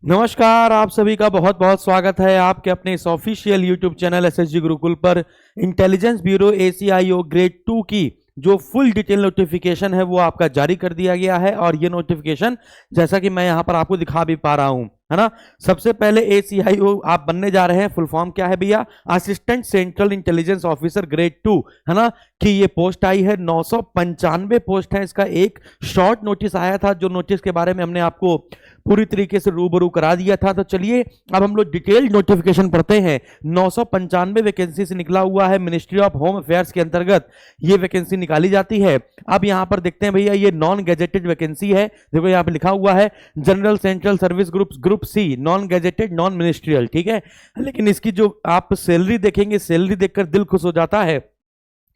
नमस्कार, आप सभी का बहुत बहुत स्वागत है आपके अपने इस official YouTube channel SSG Gurukul पर। इंटेलिजेंस ब्यूरो एसीआईओ ग्रेड 2 की जो फुल डिटेल नोटिफिकेशन है वो आपका जारी कर दिया गया है। और ये नोटिफिकेशन जैसा कि मैं यहाँ पर आपको दिखा भी पा रहा हूँ, है ना। सबसे पहले एसीआईओ आप बनने जा रहे हैं, फुल फॉर्म क्या है भैया? Assistant central intelligence officer grade 2, है ना, कि ये पोस्ट आई है। 995 पोस्ट है। इसका एक शॉर्ट नोटिस आया था, जो नोटिस के बारे में हमने आपको पूरी तरीके से रूबरू करा दिया था। तो चलिए अब हम लोग डिटेल्ड नोटिफिकेशन पढ़ते हैं। 995 वैकेंसी से निकला हुआ है। मिनिस्ट्री ऑफ होम अफेयर्स के अंतर्गत ये वैकेंसी निकाली जाती है। अब यहां पर देखते हैं भैया, ये नॉन गैजेटेड वैकेंसी है। देखो यहां पे लिखा हुआ है general central service group C, non gazetted non ministerial, ठीक है। लेकिन इसकी जो आप सैलरी देखेंगे, सैलरी देखकर दिल खुश हो जाता है।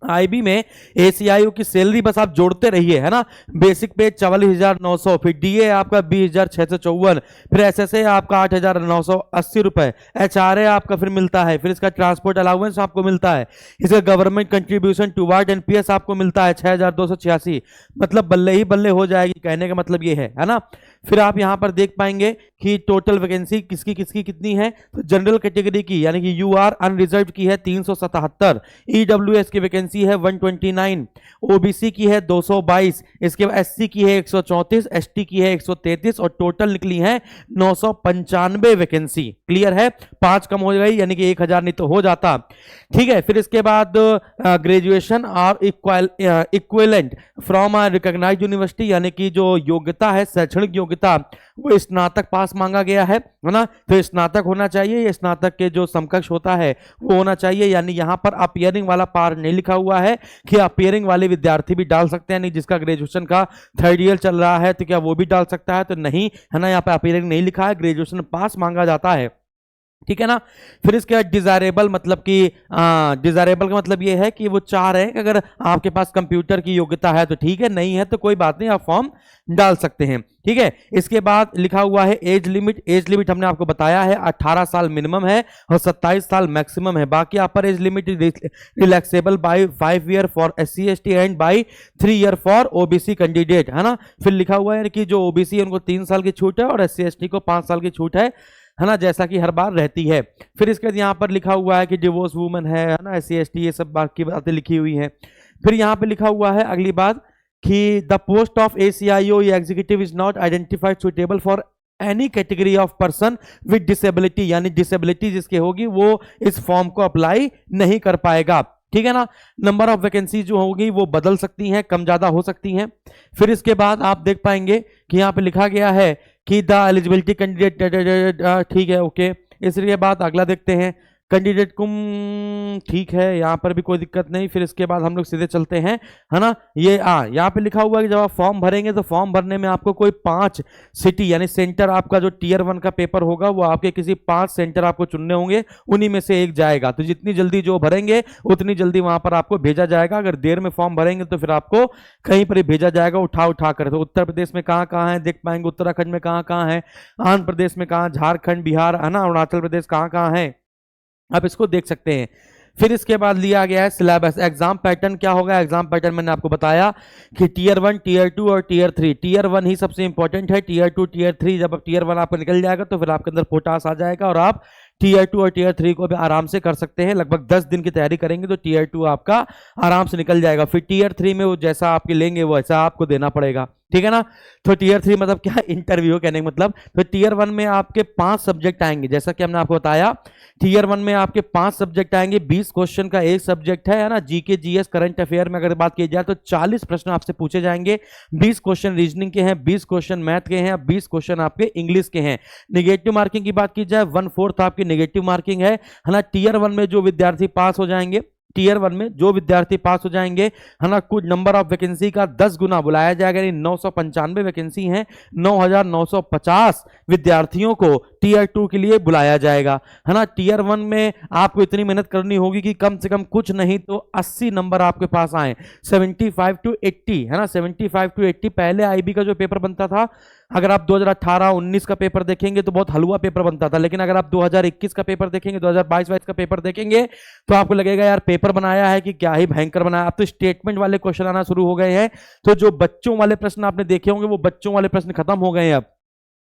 आईबी में एसीआईओ की सैलरी बस आप जोड़ते रहिए, है ना। बेसिक पे 44,900, फिर डीए आपका 20,654, फिर एसएसए आपका 8,980 रुपए, एचआरए आपका फिर मिलता है, फिर इसका ट्रांसपोर्ट अलाउंस आपको मिलता है, इसका गवर्नमेंट कंट्रीब्यूशन टुवार्ड एनपीएस आपको मिलता है 6,286। मतलब बल्ले ही बल्ले हो जाएगी, कहने का मतलब ये है ना। फिर आप यहां पर देख पाएंगे कि टोटल वैकेंसी किसकी किसकी कितनी है। तो जनरल कैटेगरी की यानी कि यूआर अनरिजर्व की है 377, ईडब्ल्यूएस की वैकेंसी है 129, ओबीसी की है 222, इसके बाद एससी की है 134, एसटी की है 133 और टोटल निकली है 995 वैकेंसी। क्लियर है? 5 कम हो गई यानी कि 1000 नहीं तो हो जाता, ठीक है। फिर इसके बाद ग्रेजुएशन और इक्विवेलेंट फ्रॉम रिकॉग्नाइज्ड यूनिवर्सिटी, यानी कि जो योग्यता है, शैक्षणिक योग्यता, वो स्नातक पास मांगा गया है ना। तो स्नातक होना चाहिए, या स्नातक के जो समकक्ष होता है वो होना चाहिए। यानी यहां पर अपियरिंग वाला पार नहीं लिखा हुआ है कि अपियरिंग वाले विद्यार्थी भी डाल सकते हैं। नहीं, जिसका ग्रेजुएशन का 3rd ईयर चल रहा है तो क्या वो भी डाल सकता है? तो नहीं, है ना, यहाँ पे अपियरिंग नहीं लिखा है, ग्रेजुएशन पास मांगा जाता है, ठीक है ना। फिर इसके बाद डिजायरेबल, मतलब कि डिजायरेबल का मतलब ये है कि वो चाह रहे हैं कि अगर आपके पास कंप्यूटर की योग्यता है तो ठीक है, नहीं है तो कोई बात नहीं, आप फॉर्म डाल सकते हैं, ठीक है। इसके बाद लिखा हुआ है एज लिमिट। एज लिमिट हमने आपको बताया है 18 साल मिनिमम है और 27 साल मैक्सिमम है। बाकी upper age limit relaxable by 5 year for SC ST and by 3 year for OBC candidate, है ना। फिर लिखा हुआ है कि जो ओबीसी है उनको 3 साल की छूट है और SC ST को 5 साल की छूट है ना, जैसा कि हर बार रहती है। फिर इसके बाद यहाँ पर लिखा हुआ है कि डिवोर्स वुमन है ना, SC ST, ये सब बाकी बातें लिखी हुई हैं। फिर यहाँ पे लिखा हुआ है अगली बात कि the post of ACIO executive is not identified suitable for any category of person with disability, यानी डिसेबिलिटी जिसके होगी वो इस फॉर्म को अप्लाई नहीं कर पाएगा, ठीक है ना। नंबर ऑफ वैकेंसी जो होगी वो बदल सकती हैं, कम ज्यादा हो सकती हैं। फिर इसके बाद आप देख पाएंगे कि यहाँ पे लिखा गया है कि द एलिजिबिलिटी कैंडिडेट, ठीक है, ओके। इसके बाद अगला देखते हैं, कैंडिडेट कुम, ठीक है, यहाँ पर भी कोई दिक्कत नहीं। फिर इसके बाद हम लोग सीधे चलते हैं, है ना। ये यहाँ पे लिखा हुआ है कि जब आप फॉर्म भरेंगे तो फॉर्म भरने में आपको कोई 5 सिटी यानी सेंटर, आपका जो टियर 1 का पेपर होगा वो आपके किसी 5 सेंटर आपको चुनने होंगे, उन्हीं में से एक जाएगा। तो जितनी जल्दी जो भरेंगे उतनी जल्दी वहां पर आपको भेजा जाएगा। अगर देर में फॉर्म भरेंगे तो फिर आपको कहीं पर ही भेजा जाएगा, उठा उठा कर। तो उत्तर प्रदेश में कहाँ कहाँ है देख पाएंगे, उत्तराखंड में कहाँ कहाँ है, आंध्र प्रदेश में कहाँ, झारखंड, बिहार, है ना, अरुणाचल प्रदेश कहाँ कहाँ है, आप इसको देख सकते हैं। फिर इसके बाद लिया गया है सिलेबस। एग्जाम पैटर्न क्या होगा? एग्जाम पैटर्न मैंने आपको बताया कि टियर 1, टियर 2 और टियर 3। टियर 1 ही सबसे इंपॉर्टेंट है। टियर 2, टियर 3, जब आप टियर 1 आपको निकल जाएगा तो फिर आपके अंदर पोटास आ जाएगा और आप टियर 2 और टियर 3 को भी आराम से कर सकते हैं। लगभग 10 दिन की तैयारी करेंगे तो टियर 2 आपका आराम से निकल जाएगा। फिर टियर 3 में वो जैसा आपके लेंगे वो ऐसा आपको देना पड़ेगा, ठीक है ना। तो टियर 3 मतलब क्या? इंटरव्यू, कहने का मतलब। तो टियर 1 में आपके 5 सब्जेक्ट आएंगे, जैसा कि हमने आपको बताया। टियर 1 में आपके 5 सब्जेक्ट आएंगे, 20 क्वेश्चन का एक सब्जेक्ट है ना। जीके, जीएस, करंट अफेयर में अगर बात की जाए तो 40 प्रश्न आपसे पूछे जाएंगे। 20 क्वेश्चन रीजनिंग के हैं, 20 क्वेश्चन मैथ के हैं, 20 क्वेश्चन आपके इंग्लिश के हैं। निगेटिव मार्किंग की बात की जाए 1/4 आपकी नेगेटिव मार्किंग है ना। टियर 1 में जो विद्यार्थी पास हो जाएंगे, टियर 1 में जो विद्यार्थी पास हो जाएंगे, है ना, कुछ नंबर ऑफ वैकेंसी का 10 गुना बुलाया जाएगा। यानी 995 वैकेंसी हैं, 9,950 विद्यार्थियों को टियर 2 के लिए बुलाया जाएगा, है ना। टियर 1 में आपको इतनी मेहनत करनी होगी कि कम से कम कुछ नहीं तो 80 नंबर आपके पास आए, 75 to 80, है ना। 75 to 80 पहले आईबी का जो पेपर बनता था, अगर आप 2018-19 का पेपर देखेंगे तो बहुत हलवा पेपर बनता था। लेकिन अगर आप 2021 का पेपर देखेंगे, 2022-22 का पेपर देखेंगे तो आपको लगेगा यार पेपर बनाया है कि क्या ही भयंकर बनाया। अब तो स्टेटमेंट वाले क्वेश्चन आना शुरू हो गए हैं। तो जो बच्चों वाले प्रश्न आपने देखे होंगे वो बच्चों वाले प्रश्न खत्म हो गए हैं अब।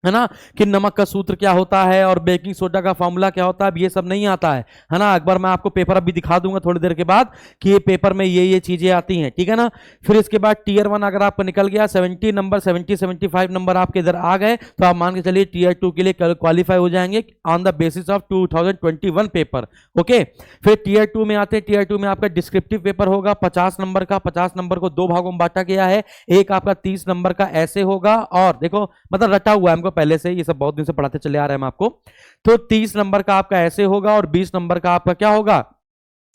है ना, कि नमक का सूत्र क्या होता है और बेकिंग सोडा का फॉर्मूला क्या होता है, ये सब नहीं आता है ना। एक बार मैं आपको पेपर अभी दिखा दूंगा थोड़ी देर के बाद कि ये पेपर में ये चीजें आती हैं, ठीक है ना। फिर इसके बाद टीयर 1 अगर आपका निकल गया, 70 नंबर 75 नंबर आपके इधर आ गए, तो आप मान के चलिए टीयर 2 के लिए क्वालिफाई हो जाएंगे on the basis of 2021 paper. Okay, फिर टीयर 2 में आते हैं। टीयर 2 में आपका डिस्क्रिप्टिव पेपर होगा 50 नंबर का। 50 नंबर को दो भागों में बांटा गया है, एक आपका 30 नंबर का ऐसे होगा, और देखो मतलब रटा हुआ है हमको पहले से, ये सब बहुत दिन से पढ़ाते चले आ रहे हैं हम आपको। तो 30 नंबर का आपका ऐसे होगा और 20 नंबर का आपका क्या होगा,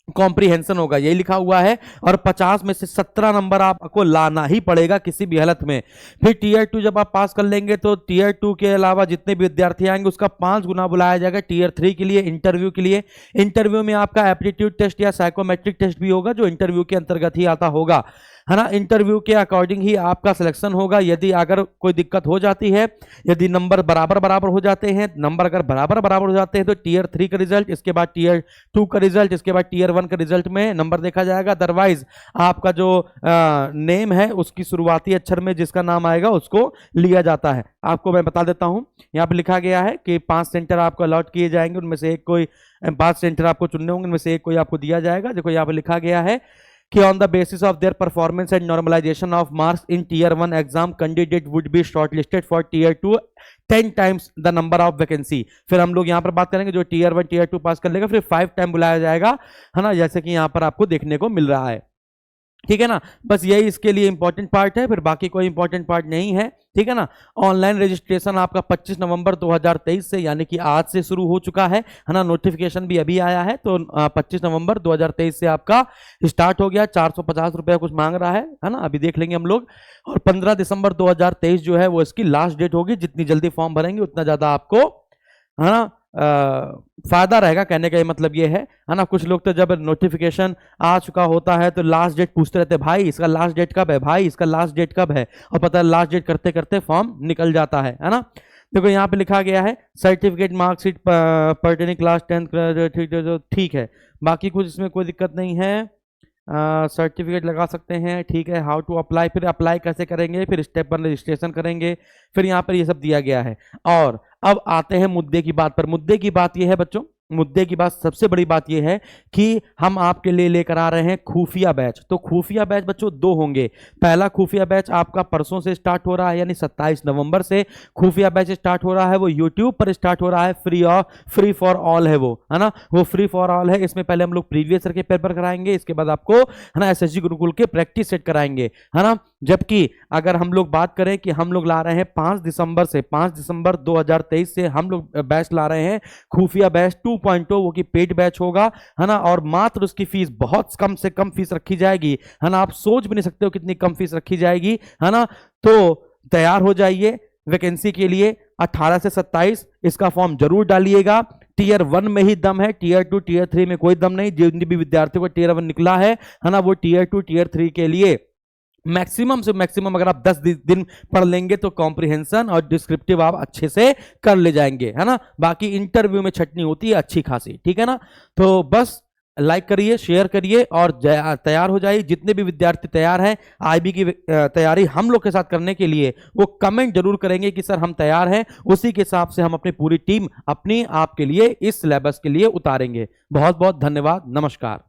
कॉम्प्रिहेंशन होगा, यही लिखा हुआ है। और 50 में से 17 नंबर आपको लाना ही पड़ेगा किसी भी हालत में। फिर टीयर 2 जब आप पास कर लेंगे तो टीयर 2 के अलावा जितने भी विद्यार्थी आएंगे उसका 5 गुना बुलाया जाएगा टीयर 3 के लिए, इंटरव्यू के लिए। इंटरव्यू में आपका एप्टीट्यूड टेस्ट या साइकोमेट्रिक टेस्ट भी होगा, जो इंटरव्यू के अंतर्गत ही आता होगा, है ना। इंटरव्यू के अकॉर्डिंग ही आपका सिलेक्शन होगा। यदि अगर कोई दिक्कत हो जाती है, यदि नंबर बराबर हो जाते हैं, नंबर अगर बराबर हो जाते हैं, तो टीयर 3 का रिजल्ट, इसके बाद टीयर 2 का रिजल्ट, इसके बाद टीयर 1 का रिजल्ट में नंबर देखा जाएगा। अदरवाइज आपका जो नेम है उसकी शुरुआती अक्षर में जिसका नाम आएगा उसको लिया जाता है। आपको मैं बता देता हूं, यहां पर लिखा गया है कि 5 सेंटर आपको अलॉट किए जाएंगे, उनमें से एक कोई 5 सेंटर आपको चुनने होंगे, उनमें से एक कोई आपको दिया जाएगा। देखो यहाँ पर लिखा गया है कि on the basis of their performance and normalization of marks in tier 1 exam, candidate would be shortlisted for tier 2 10 times the number of vacancy। फिर हम लोग यहाँ पर बात करेंगे जो टीयर 1 टीयर 2 पास कर लेगा, फिर 5 टाइम बुलाया जाएगा, है ना, जैसे कि यहाँ पर आपको देखने को मिल रहा है, ठीक है ना। बस यही इसके लिए इंपॉर्टेंट पार्ट है, फिर बाकी कोई इंपॉर्टेंट पार्ट नहीं है, ठीक है ना। ऑनलाइन रजिस्ट्रेशन आपका 25 नवंबर 2023 से, यानी कि आज से शुरू हो चुका है ना। नोटिफिकेशन भी अभी आया है, तो 25 नवंबर 2023 से आपका स्टार्ट हो गया। 450 रुपया कुछ मांग रहा है ना, अभी देख लेंगे हम लोग। और 15 दिसंबर 2023 जो है वो इसकी लास्ट डेट होगी। जितनी जल्दी फॉर्म भरेंगे उतना ज्यादा आपको, है ना, फायदा रहेगा। कहने का ये मतलब ये है ना। कुछ लोग तो जब नोटिफिकेशन आ चुका होता है तो लास्ट डेट पूछते रहते हैं, भाई इसका लास्ट डेट कब है, भाई इसका लास्ट डेट कब है, और पता है लास्ट डेट करते करते फॉर्म निकल जाता है ना। देखो यहाँ पे लिखा गया है सर्टिफिकेट मार्कशीट पर्टेनिंग क्लास 10, ठीक है। बाकी कुछ इसमें कोई दिक्कत नहीं है, सर्टिफिकेट लगा सकते हैं, ठीक है। हाउ टू अप्लाई, फिर अप्लाई कैसे करेंगे, फिर स्टेप 1 रजिस्ट्रेशन करेंगे, फिर यहाँ पर ये सब दिया गया है। और अब आते हैं मुद्दे की बात पर। मुद्दे की बात ये है बच्चों, मुद्दे की बात सबसे बड़ी बात यह है कि हम आपके लिए लेकर आ रहे हैं खुफिया बैच। तो खुफिया बैच बच्चों 2 होंगे। पहला खुफिया बैच आपका परसों से स्टार्ट हो रहा है, यानी 27 नवंबर से खुफिया बैच स्टार्ट हो रहा है। वो यूट्यूब पर स्टार्ट हो रहा है, फ्री फॉर ऑल है वो, है ना, वो फ्री फॉर ऑल है। इसमें पहले हम लोग प्रीवियस ईयर के पेपर कराएंगे, इसके बाद आपको, है ना, एसएसजी गुरुकुल के प्रैक्टिस सेट कराएंगे, है ना। जबकि अगर हम लोग बात करें कि हम लोग ला रहे हैं 5 दिसंबर 2023 से हम लोग बैच ला रहे हैं खुफिया बैच 2.0, वो की पेड बैच होगा, है ना। और मात्र उसकी फीस बहुत कम से कम फीस रखी जाएगी, है ना। आप सोच भी नहीं सकते हो कितनी कम फीस रखी जाएगी, है ना। तो तैयार हो जाइए वैकेंसी के लिए। 18 से 27 इसका फॉर्म जरूर डालिएगा। टीयर 1 में ही दम है, टीयर 2 टीयर 3 में कोई दम नहीं। जिन भी विद्यार्थियों को टीयर 1 निकला है ना, वो टीयर 2 टीयर 3 के लिए मैक्सिमम से मैक्सिमम अगर आप 10 दिन पढ़ लेंगे तो कॉम्प्रिहेंशन और डिस्क्रिप्टिव आप अच्छे से कर ले जाएंगे, है ना। बाकी इंटरव्यू में छटनी होती है अच्छी खासी, ठीक है ना। तो बस लाइक करिए, शेयर करिए और तैयार हो जाइए। जितने भी विद्यार्थी तैयार हैं आईबी की तैयारी हम लोग के साथ करने के लिए, वो कमेंट जरूर करेंगे कि सर हम तैयार हैं। उसी के हिसाब से हम अपनी पूरी टीम अपनी आपके लिए इस सिलेबस के लिए उतारेंगे। बहुत बहुत धन्यवाद, नमस्कार।